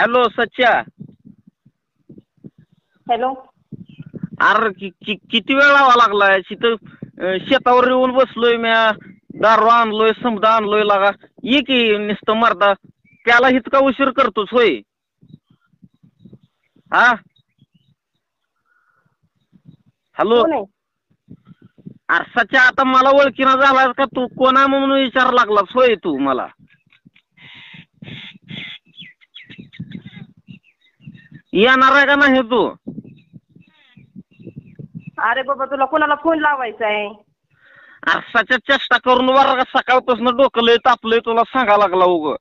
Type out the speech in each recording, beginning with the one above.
Hello सच्या. Hello. अरे किती वेळ लावा लागलाय तिथं शेतावर येऊन बसलोय म्या. दारू आणलोय समजा आणलोय लागा. ये की नुसतं मरदा त्याला इतका उशीर करतोस होय. हा हॅलो. कोण आहे? अरे सच्या आता मला ओळखीना झाला का तू कोण आहे म्हणून विचारायला लागलास होय तू मला. येणार आहे का नाही तू? अरे बाबा तुला कोणाला फोन लावायचा आहे? असाच्या चेष्टा करून बरं का सकाळपासून डोकं लय तापलंय तुला सांगा लागला उग.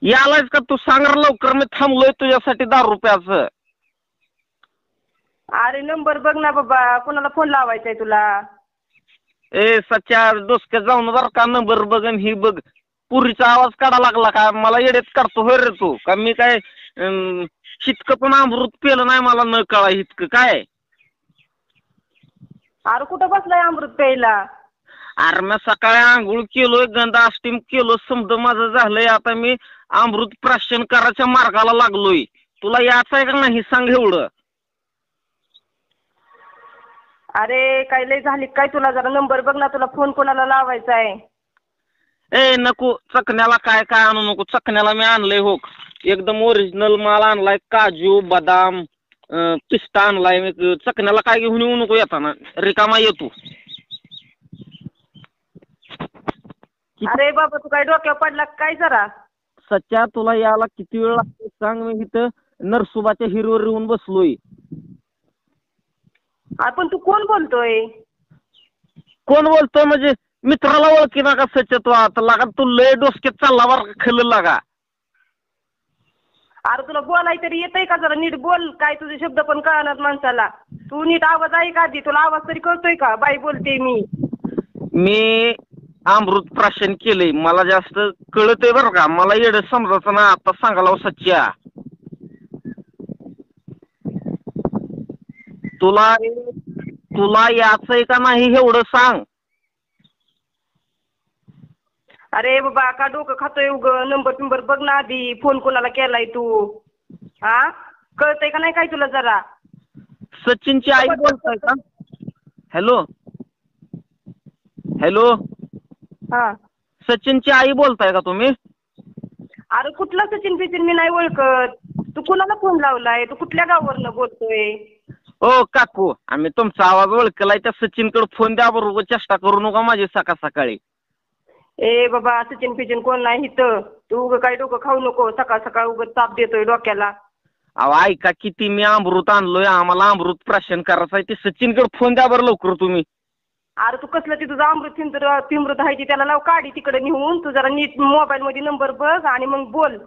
यालायस का तू सांग लवकर मी थांबलोय तुझ्यासाठी दारू रुपयाचं. अरे नंबर बघ ना बाबा कोणाला फोन लावायचा आहे तुला? ए सच्या डोसक्यात जाऊन बरं का नंबर बघन ही बघ. पुरीचा आवाज काढा लागला का मला येडेत काढतो होय रे तू का मी काय शितकं पण अमृत पेलं नाही मला न कळा इतकं काय. अरे कुठं बसलाय अमृत प्यायला? अरे मी सकाळी आंघोळ केलोय गंधा आष्टीम केलो समज माझं झालंय आता मी अमृत प्राशन करायच्या मार्गाला लागलोय. तुला याचं आहे का नाही सांग एवढं. अरे काय लय झाली काय तुला जरा नंबर बघ ना तुला फोन कोणाला लावायचा आहे? ए नको चकण्याला काय काय आणू नको चकण्याला मी आणलंय हो एकदम ओरिजिनल माल आणलाय काजू बदाम पिस्ता आणलाय मी चकण्याला काय घेऊन येऊ नको येताना रिकामा येतो. अरे बाबा तू काय डोक्यावर पडला काय जरा? सच्या तुला याला किती वेळ लागतो सांग मी इथं नरसोबाच्या हिरवर येऊन बसलोय. आपण तू कोण बोलतोय? कोण बोलतोय म्हणजे मित्राला ओळखी ना का सच्या तू आता लागा तू लय डोसक्यात चालला बरं खल लागा. अरे तुला बोलाय तरी येतंय का जरा नीट बोल काय तुझे शब्द पण कळणार माणसाला. तू नीट आवाज आहे का आधी तुला आवाज तरी कळतोय का? बाई बोलते मी. मी अमृत प्राशन केलंय मला जास्त कळतंय बरं का मला येडं समजायचं ना आता सांगायला सच्या. तुला याचंय का नाही एवढं सांग. अरे बाबा का डोकं खातोय उग नंबर बघ ना आधी फोन कोणाला केलाय तू? हा कळतंय का नाही काय तुला जरा? सचिनची आई बोलताय का? Hello hello. हा सचिनची आई बोलताय का तुम्ही? अरे कुठला सचिन बिचिन मी नाही ओळखत. तू कुणाला फोन लावलाय? तू कुठल्या गावावरनं बोलतोय? ओ काकू आम्ही तुमचा आवाज ओळखलाय त्या सचिनकडे फोन द्या बरोबर चेष्टा करू नका माझी सकाळी. ए बाबा सचिन फिचिन कोण नाही इथं. तू उग काय डोकं खाऊ नको सकाळ उग ताप देतोय डोक्याला. अहो ऐका किती मी अमृत आणलोय आम्हाला अमृत प्राशन करायचं आहे ते सचिनकडे फोन द्या बरं लवकर तुम्ही. अरे तू कसलं ते तुझं अमृत तिमृत आहे त्याला लाव काढी तिकडे नेऊन तू जरा नीट मोबाईल मध्ये नंबर बघ आणि मग बोल.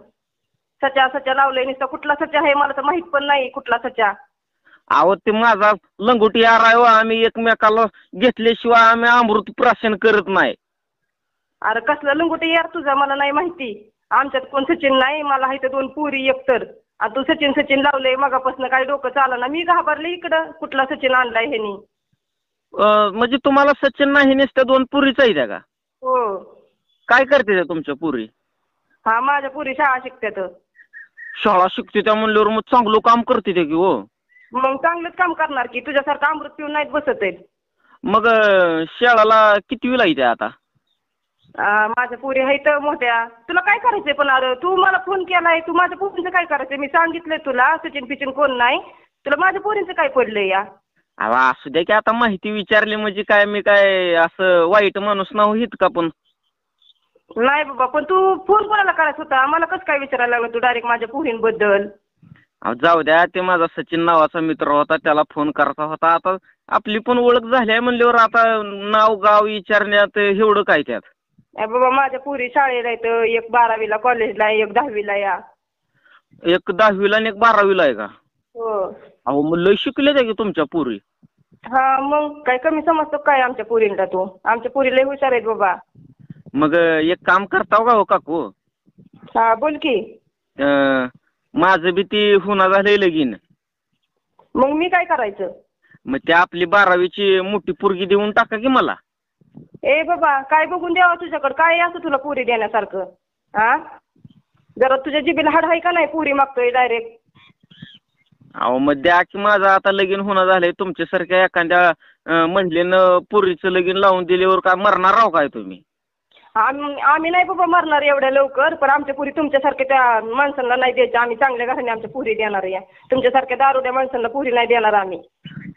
सच्या लावलंय नुसतं कुठला सच्या आहे मला तर माहित पण नाही कुठला सच्या. अहो ते माझा लंगोटी यार आहे आम्ही एकमेकाला घेतल्याशिवाय आम्ही अमृत प्राशन करत नाही. अरे कसलं लंगोटी यार तुझा मला नाही माहिती. आमच्यात कोण सचिन नाही मला आहे तर 2 पोरी एकतर. आणि तू सचिन लावलंय मगापासून काय डोकं चालना मी घाबरले इकडं कुठला सचिन आणलाय ह्यानी. म्हणजे तुम्हाला सचिन नाही नुसत्या 2 पुरीच आहे का? हो. काय करते त्या तुमच्या पुरी? हा माझ्या पुरी शाळा शिकतात. शाळा शिकते त्या म्हणल्यावर मग चांगलं काम करते ते की हो. मग चांगलंच काम करणार की तुझ्यासारखं अमृत पिऊन नाहीत बसत आहेत. मग शाळाला कितवीला आहे त्या आता? माझ्या पुरी आहेत मोठ्या. तुला काय करायचंय पण अरे तू मला फोन केलाय तू माझ्या पोरींचं काय करायचंय? मी सांगितलंय तुला सचिन पिचिन कोण नाही. तुला माझ्या पोरींचं काय पडलंय या? अहो असू द्या की आता माहिती विचारली म्हणजे काय मी काय असं वाईट माणूस नाहीत का पण. नाही बाबा पण तू फोन कोणाला करायचा होता? मला कसं काय विचारायला लागलं तू डायरेक्ट माझ्या पोरींबद्दल? अहो जाऊ द्या ते माझा सचिन नावाचा मित्र होता त्याला फोन करायचा होता. आता आपली पण ओळख झाली आहे म्हणल्यावर आता नाव गाव विचारण्यात एवढं काय त्यात. बाबा माझ्या पुरी शाळेला आहेत. एक 12वीला कॉलेजला आहे एक 10वीला या. एक 10वीला आणि एक 12वीला आहे का? हो. अहो मग लय शिकले त्या की तुमच्या पुरी. हा मग काय कमी समजतो काय आमच्या पुरींना तू? आमच्या पुरी लय हुशार आहेत बाबा. मग एक काम करताव का हो काकू? हा बोल की. माझं बी ती हुना झालंय लगीन. मग मी काय करायचं? मग त्या आपली 12वीची मोठी पोरगी देऊन टाका की मला. ए बाबा काय बघून द्यावं तुझ्याकडं, काय असं तुला पुरी देण्यासारखं? हा, जरा तुझ्या जिभेला हाड आहे का नाही? पुरी मागतोय डायरेक्ट. अहो मग द्या की, माझं आता लगीन होणं झालंय. तुमच्यासारख्या एखाद्या महिलेनं पुरीचं लगीन लावून दिल्यावर काय मरणार राव काय तुम्ही? आम्ही नाही बाबा मरणार एवढ्या लवकर, पण आमच्या पुरी तुमच्यासारख्या त्या माणसांना नाही द्यायच्या. आम्ही चांगल्या घराने आमच्या पुरी देणार आहे. तुमच्यासारख्या दारुड्या माणसांना पुरी नाही देणार आम्ही.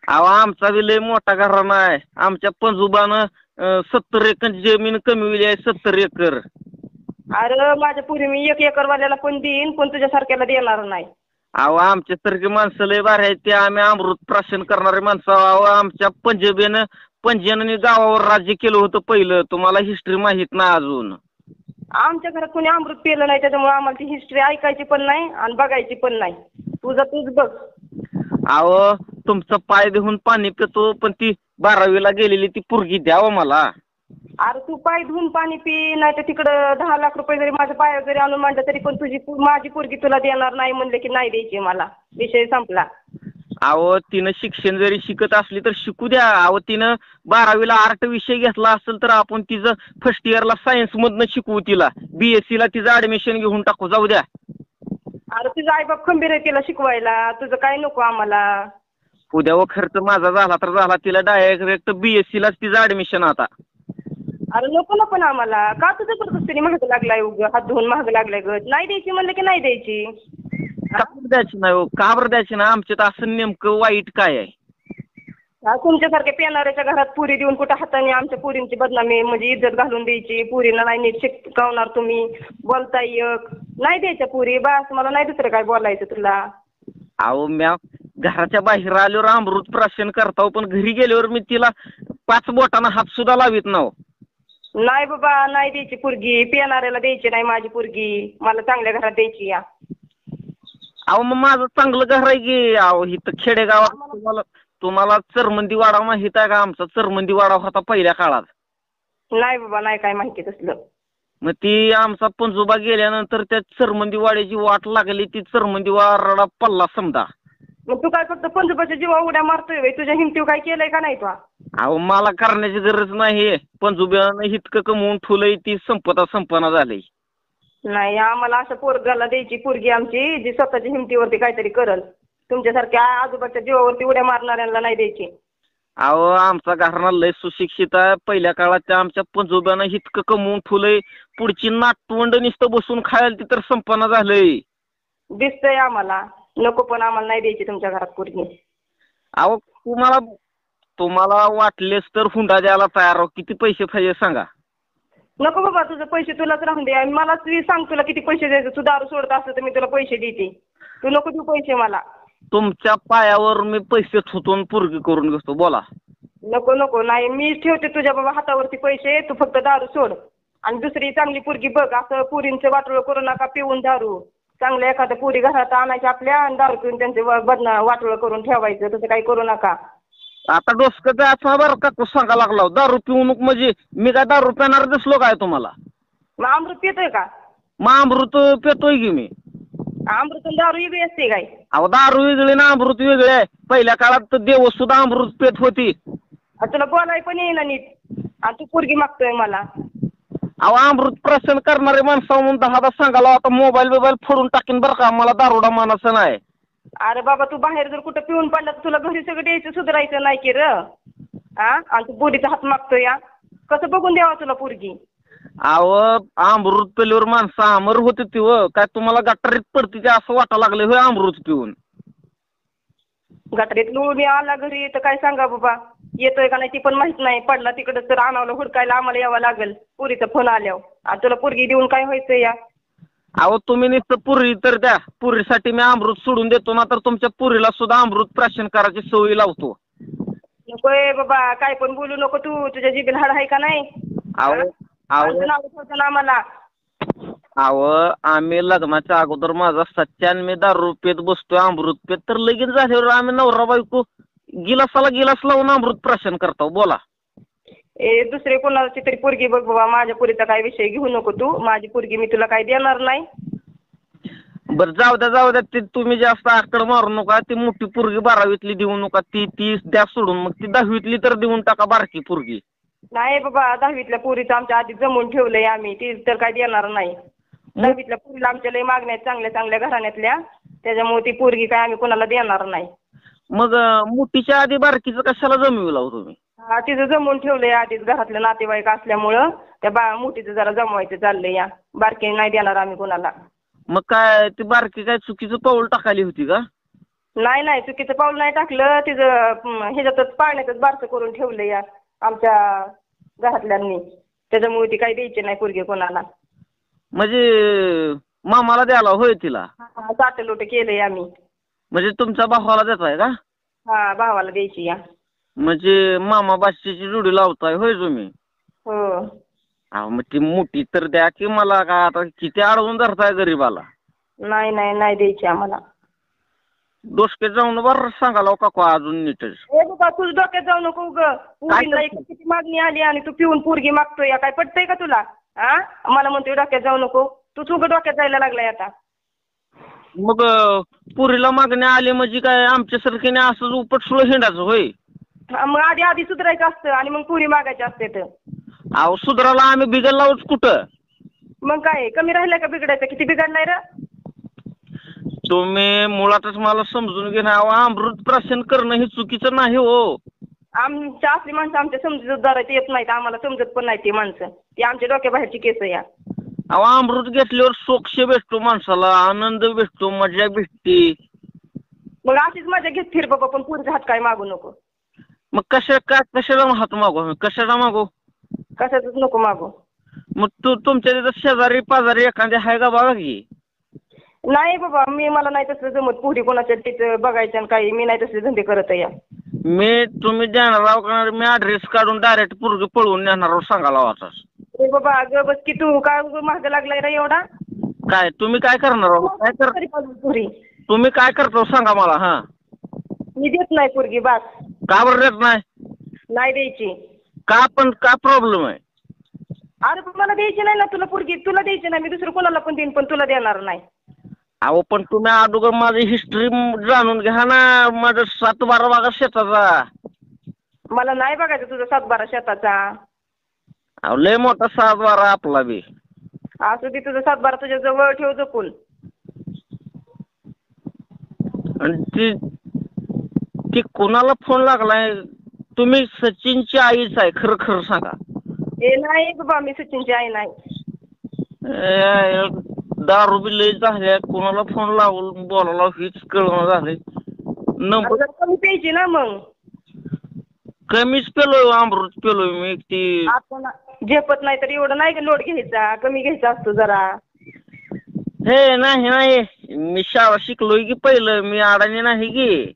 अहो आमचा बी लय मोठा घराणा आहे. आमच्या पंजोबानं 70 एकर जमीन कमविली आहे. 70 एकर. अरे माझ्या पुरी मी 1 एकरवाल्याला पण देईन, पण तुझ्यासारख्याला देणार नाही. अहो आमच्यासारखी माणसं लय भारी आहेत. ते आम्ही अमृत प्राशन करणारे माणसं. अहो आमच्या पंजाबीनं गावावर राज्य केलं होतं पहिलं. तुम्हाला हिस्ट्री माहित ना अजून. आमच्या घरात कोणी अमृत पिलं नाही, त्याच्यामुळे आम्हाला ती हिस्ट्री ऐकायची पण नाही आणि बघायची पण नाही. तूच बघ. अहो तुमचं पाय धुवून पाणी पितो, पण ती 12वीला गेलेली ती पोरगी द्यावं मला. अरे तू पाय धुवून पाणी पी, नाही तर तिकडं 10 लाख रुपये जरी माझ्या पायावर जरी आणून मांडलं तरी पण माझी पोरगी तुला देणार नाही म्हणले की नाही द्यायची मला. विषय संपला. अहो तिनं शिक्षण जरी शिकत असली तर शिकू द्या. अहो तिनं 12वीला आर्ट विषय घेतला असेल तर आपण तिचं फर्स्ट इयरला सायन्स मधनं शिकवू. तिला BSc ला तिचं ऍडमिशन घेऊन टाकू. जाऊ द्या. अरे तुझा आईबाप खंबीर आहे तिला शिकवायला, तुझं काय नको आम्हाला. उद्या व खर्च माझा झाला तर झाला, तिला डायरेक्ट BSc लाच तिचं ऍडमिशन आता. अरे नको ना आम्हाला. का तुझं जबरदस्तीने महाग लागलाय, हात धुवून महाग लागलाय ग? नाही द्यायची म्हणलं की नाही द्यायची. का बरं द्यायची नाही हो? का बरं द्यायची ना? आमच्यात असं नेमकं वाईट काय आहे? तुमच्यासारख्या पेनाऱ्याच्या घरात पुरी देऊन कुठं हाताने आमच्या पुरींची बदनामी म्हणजे इज्जत घालून द्यायची? पुरीला नाही नीट शिकवणार तुम्ही, बोलताय एक नाही द्यायच्या पुरी. बस मला नाही दुसरं काय बोलायचं तुला. अहो म्या घराच्या बाहेर आल्यावर अमृत प्राशन करताव, पण घरी गेल्यावर मी तिला 5 बोटांना हात सुद्धा लावित नाव. नाही बाबा नाही द्यायची पोरगी, पेनाऱ्याला द्यायची नाही माझी पोरगी. मला चांगल्या घरात द्यायची या. अहो मग माझं चांगलं घर आहे की. अहो इथं खेडेगावात तुम्हाला चरमंदी वाडा माहित आहे का? आमचा चरमंदी वाडा होता पहिल्या काळात. नाही बाबा नाही काय माहिती तसलं. मग ती आमचा पंजोबा गेल्यानंतर त्या चरमंदी वाड्याची वाट लागली. ती चरमंदी वाडा पल्ला समजा. मग तू काय फक्त पंजोबाच्या जीवा उड्या मारतोय? तुझ्या हिमतीव काय केलंय का नाही तू? अहो मला करण्याची गरज नाही. पंजोबानं इतकं कमवून ठेवलंय ती संपना झालंय. नाही आम्हाला अशा पोरगाला द्यायची पोरगी आमची जी स्वतःच्या हिमतीवरती काहीतरी करल. तुमच्यासारख्या आजोबाच्या जीवावरती उड्या मारणाऱ्यांना नाही द्यायची. अहो आमचा घराणा लय सुशिक्षित आहे. पहिल्या काळात त्या आमच्या पंजोबानं इतकं कमवून ठेवलंय. पुढची नातवंड नुसतं बसून खायला ती तर संपना झालंय. दिसतंय आम्हाला. नको पण आम्हाला नाही द्यायची तुमच्या घरात पोरगी. अहो तुम्हाला वाटलेस तर हुंडा द्यायला तयार आहो. किती पैसे पाहिजे सांगा. नको बाबा तुझं पैसे तुलाच राहून दे. मलाच सांग तुला किती पैसे द्यायचे. तू दारू सोडत असलं तर मी तुला पैसे देते. तू नको देऊ पैसे मला. तुमच्या पायावर मी पैसे ठोतून पोरगी करून घेतो. बोला. नको नाही मी ठेवते तुझ्या बाबा हातावरती पैसे. तू फक्त दारू सोड आणि दुसरी चांगली पोरगी बघ. असं पुरींचं वाटोळं करू नका पिऊन दारू. चांगल्या एखाद्या पुरी घरात आणायच्या आपल्या आणि दारू पिऊन त्यांचे वाटोळं करून ठेवायचं. तसं काही करू नका. आता डोसकं द्यायचं बरं का? सांगा लागला दारू पिऊ नको म्हणजे मी काय दारू पिणार दिसलो काय तुम्हाला? मग अमृत पितोय का? मग अमृत पितोय की मी. अमृत दारू वेगळी असते काय? अहो दारू वेगळी ना अमृत वेगळे आहे. पहिल्या काळात तर देव सुद्धा अमृत पित होती. तुला बोलाय पण येईना नीट आणि तू पोरगी मागतोय मला. अहो अमृत प्राशन करणारे माणसं म्हणून 10 सांगायला आता मोबाईल फोडून टाकीन बरं का? मला दारुडा मानाचं नाही. अरे बाबा तू बाहेर जर कुठं पिऊन पडला तर तुला घरी सगळं द्यायचं सुधारायचं नाही की र? आणि तू पोरीचा हात मागतोय या. कसं बघून द्यावा तुला पोरगी? अहो अमृत पिल्यावर माणसं अमर होते ती व काय तुम्हाला गटारीत पडते ते असं वाटा लागले होय अमृत पिऊन? गटारीत लुळून आला घरी तर काय सांगा बाबा. येतोय का नाही ती पण माहित नाही. पडला तिकडं तर आणावलं हुडकायला आम्हाला यावं लागेल पुरीचा फोन आल्यावर. आणि तुला पोरगी देऊन काय व्हायचं या? अहो तुम्ही नुसतं पुरी तर द्या. पुरीसाठी मी अमृत सोडून देतो ना तर तुमच्या पुरीला सुद्धा अमृत प्राशन करायची सवय लावतो. नकोय बाबा काय पण बोलू नको तू. तुझ्या जिभेला हाड आहे का नाही? नाव ठेवतं ना आम्हाला. अहो आम्ही लग्नाच्या अगोदर माझा सच्चान मी दारू पेत बसतोय अमृत पेत, तर लगीन झाल्यावर आम्ही नवरा बायको गिलासाला गिलास लावून अमृत प्राशन करतो. बोला. दुसरे कोणाची तरी पोरगी बघ बाबा. माझ्या पोरीचा काय विषय घेऊ नको तू. माझी पोरगी मी तुला काय देणार नाही. बरं जाऊ द्या ते तुम्ही जास्त आकड मारू नका. ती मोठी पोरगी 12वीतली देऊ नका. ती द्या सोडून. मग ती 10वीतली तर देऊन टाका बारकी पोरगी. नाही बाबा, 10वीतल्या पोरीचं आमच्या आधी जमवून ठेवलंय आम्ही, ती तर काय देणार नाही. 10वीतल्या पोरीला आमच्या लय मागण्या आहेत चांगल्या चांगल्या घराण्यातल्या, त्याच्यामुळे ती पोरगी काय आम्ही कोणाला देणार नाही. मग मोठीच्या आधी बारकीचं कशाला जमविला हो तुम्ही? हा, तिचं जमवून ठेवलंय आधीच घरातलं नातेवाईक असल्यामुळं, त्या मोठीचं जरा जमवायचं चाललंय या. बारकी नाही देणार आम्ही कोणाला. मग काय ती बारकी काय चुकीचं पाऊल टाकाली होती का? नाही नाही, चुकीचं पाऊल नाही टाकलं, तिचं ह्याच्यातच पाळण्यातच बारसं करून ठेवलं या आमच्या घरातल्यांनी, त्याच्यामुळे ती काही द्यायची नाही पोरगी कोणाला. म्हणजे मामाला द्यायला होय तिला? साठलोट केलंय आम्ही. म्हणजे तुमच्या भावाला देताय का? हा, भावाला द्यायची या. म्हणजे मामा बाशीची जोडी लावताय होय तुम्ही? हो. अहो मग ती मोठी तर द्या की मला, काय आता किती अडवून धरताय गरीबाला. नाही नाही नाही द्यायची आम्हाला. डोसके जाऊन बरं सांगाल काकू अजून नीटच. ए बाबा, तुझ डोक्यात जाऊ नको ग. पोरीला किती मागणी आली आणि तू पिऊन पोरगी मागतोय, काय पटतंय का तुला? हा, मला म्हणतोय डोक्यात जाऊ नको, तू चुक डोक्यात जायला लागलाय आता. मग पुरीला मागणी आली म्हणजे काय आमच्या सारखीने असंच उपटसुळ हिंडाचं होय? मग आधी सुधारायचं असतं आणि मग पुरी मागायची असते तर. अहो सुधाराला आम्ही बिघड लावूच कुठं? मग काय कमी राहिलं का बिघडायचं? किती बिघडलाय रे? तुम्ही मुळातच मला समजून घेणं, अहो अमृत प्राशन करणं हे चुकीचं नाही हो. आमच्या असली माणसं आमच्या समजूतदारात येत नाहीत, आम्हाला समजत पण नाही ती माणसं, ती आमच्या डोक्याबाहेरची केस या. अहो अमृत घेतल्यावर सोक्ष भेटतो माणसाला, आनंद भेटतो, मजा भेटते. मग अशीच मजा घेत फिर बाबा, पण पुरीचा हात काय मागू नको. मग कशाला हात मागू? कशाला मागू? कशातच नको मागू. मग तुमच्या तिथं शेजारी पाजारी एखाद्या आहे का बघा की. नाही बाबा, मला नाही तसं जमत, पुरी कोणाच्या तिथं बघायचं आणि काही, मी नाही तसले धंदे करत या. तुम्ही देणार आहो का? मी ऍड्रेस काढून डायरेक्ट पोरगी पळवून नेणार आहो सांगायला वाचा. ए बाबा, अगं बस की, तू काय मागं लागलाय रे एवढा? काय तुम्ही काय करणार आहो? पुरी तुम्ही काय करतो सांगा मला. हा, मी देत नाही पोरगी, बस. का बरं देत नाही? नाही द्यायची. का पण काय प्रॉब्लेम आहे? अरे पण मला द्यायची नाही ना तुला पोरगी, तुला द्यायची नाही, मी दुसरं कोणाला पण देईन, पण तुला देणार नाही. अहो पण तुम्ही अगोदर माझी हिस्ट्री जाणून घ्या ना, माझं 7-12 बागा शेताचा. मला नाही बघायचं तुझं 7-12 शेताचा. अहो लय मोठा 7-12 आपला बी. असू दे, तुझं 7-12 तुझ्या जवळ ठेव जपून. आणि ती कोणाला फोन लागलाय? तुम्ही सचिनची आईच आहे, खरं खरं सांगा. ए नाही बाबा, मी सचिनची आई नाही. दारू बी लय झाल्या, कोणाला फोन लावून बोलायला हीच कळवणं झालंय. नंबर कमी प्यायची ना मग. कमीच पेलोय, अमृत पेलोय मी. ती आपण झेपत नाही तर एवढं नाही लोट घ्यायचा, कमी घ्यायचा असतो जरा. हे नाही, मी शाळा शिकलोय की पहिलं, मी अडाणी नाही की.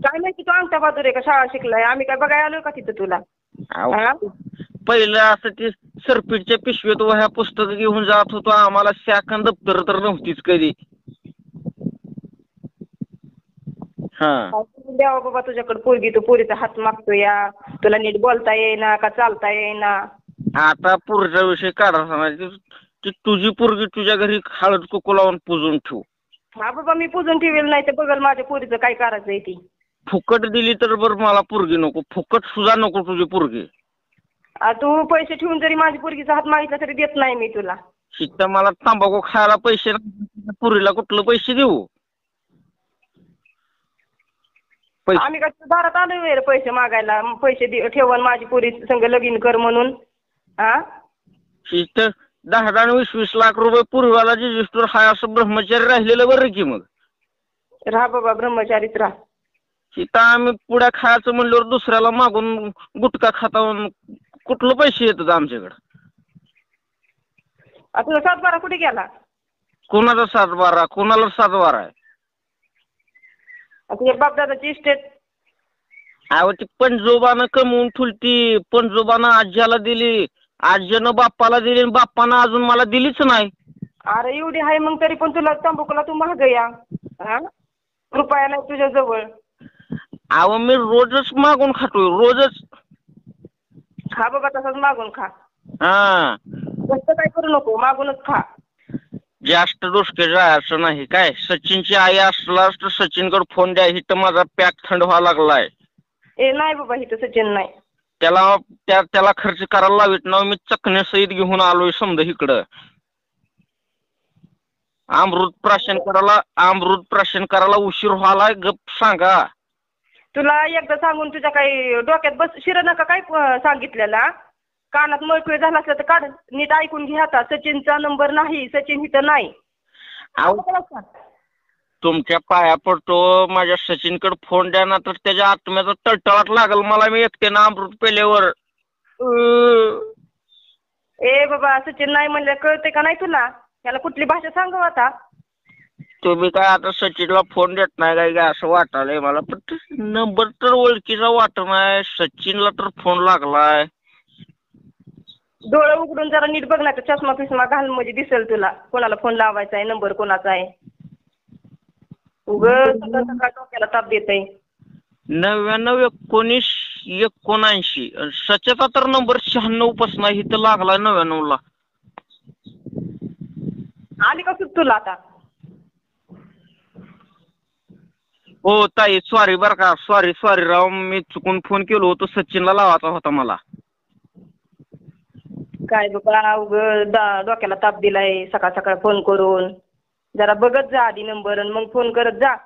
काय माहिती तू अंगठा बहादूर आहे का शाळा शिकलाय? आम्ही काय बघायला आलोय का तिथं तुला? पहिलं असं ते सरपीटच्या पिशवीत वह्या पुस्तक घेऊन जात होतो, आम्हाला शाखा दप्तर तर नव्हतीच कधी. हा, द्यावा बाबा तुझ्याकडे पोरगी, तू पोरीचा हात मागतो या, तुला नीट बोलता येईना का चालता येईना. आता पुढचा विषय काढा. तुझी पोरगी तुझ्या घरी हळद कुकू लावून पुजून ठेवू. हा बाबा, मी पुजून ठेवेल, नाही तर बघल माझ्या पोरीचं काय करायचंय ती. फुकट दिली तर बरं, मला पोरगी नको, फुकट सुद्धा नको तुझी पोरगी. तू पैसे ठेवून जरी माझी पोरगीचा हात मागितला तरी देत नाही मी तुला. शिकता मला तंबाखू खायला पैसे, पुरीला कुठलं पैसे देऊ? आम्ही काय दारात आलोय पैसे मागायला? पैसे ठेवून माझी पोरी संग लगीन कर म्हणून. हा, 10-20 लाख रुपये पूर्वाला रजिस्टर हाय असं ब्रह्मचारी राहिलेलं बरं की. मग राहा बाबा, ब्रह्मचारीच राहा. तिथं आम्ही पुढ्या खायचं म्हणल्यावर दुसऱ्याला मागून गुटखा खातावून कुठलं पैसे येतात आमच्याकडं? तुझा 7-12 कुठे गेला? कोणाचा 7-12? कोणाला 7-12 आहे? तुझ्या बापदादाची इस्टेट. अहो ती पंजोबानं कमवून ठुलती, पंजोबानं आज्याला दिली, आज्यानं बाप्पाला दिली, आणि बाप्पानं अजून मला दिलीच नाही. अरे एवढी आहे मग तरी पण तुला तंबाखूला तू महाग या. हा, रुपया नाही तुझ्या जवळ. अहो मी रोजच मागून खातोय, रोजच. खा बाबा, तसंच मागून खा. हा, जास्त काय करू नको, मागूनच खा. जास्त डोसके जायचं नाही. काय सचिनची आई असला तर सचिनकडे फोन द्या, इथं माझा पॅक थंड व्हायला लागलाय. ए नाही बाबा, इथं सचिन नाही. त्याला खर्च करायला लावित ना मी चकण्यासहित घेऊन आलोय समजा इकडं. अमृत प्राशन करायला उशीर व्हायलाय गप सांगा. तुला एकदा सांगून तुझ्या काही डोक्यात बस शिरं नका काय सांगितलेला. कानात मळकुळे झाला असला तर काढ, नीट ऐकून घे. आता सचिनचा नंबर नाही, सचिन इथं नाही. तुमच्या पाया पडतो, माझ्या सचिनकडे फोन द्या ना, तर त्याच्या आत्म्याचा तळतळाट लागल मला. मी एकट्यानं अमृत पेल्यावर. ए बाबा, सचिन नाही म्हणलं कळते का नाही तुला? त्याला कुठली भाषा सांगू आता? तुम्ही काय आता सचिनला फोन देत नाही काय असं वाटायलंय मला. पण नंबर तर ओळखीचा वाटत नाही. सचिनला तर फोन लागलाय. डोळे उघडून जरा नीट बघ ना, चष्मा फिस्मा घाल म्हणजे दिसेल तुला कोणाला फोन लावायचा आहे, नंबर कोणाचा आहे. उगाच सकाळ सकाळ डोक्याला ताप देतय. 991979. सच्याचा तर नंबर 96 पासून इथं लागलाय 99ला. आली का सुट तुला आता? हो ताई, सॉरी बरं का. सॉरी राव, मी चुकून फोन केलो होतो. सचिनला लावायचा होता मला. काय बाबा, उगाच डोक्याला ताप दिलाय सकाळ सकाळ फोन करून. जरा बघत जा आधी नंबर आणि मग फोन करत जा.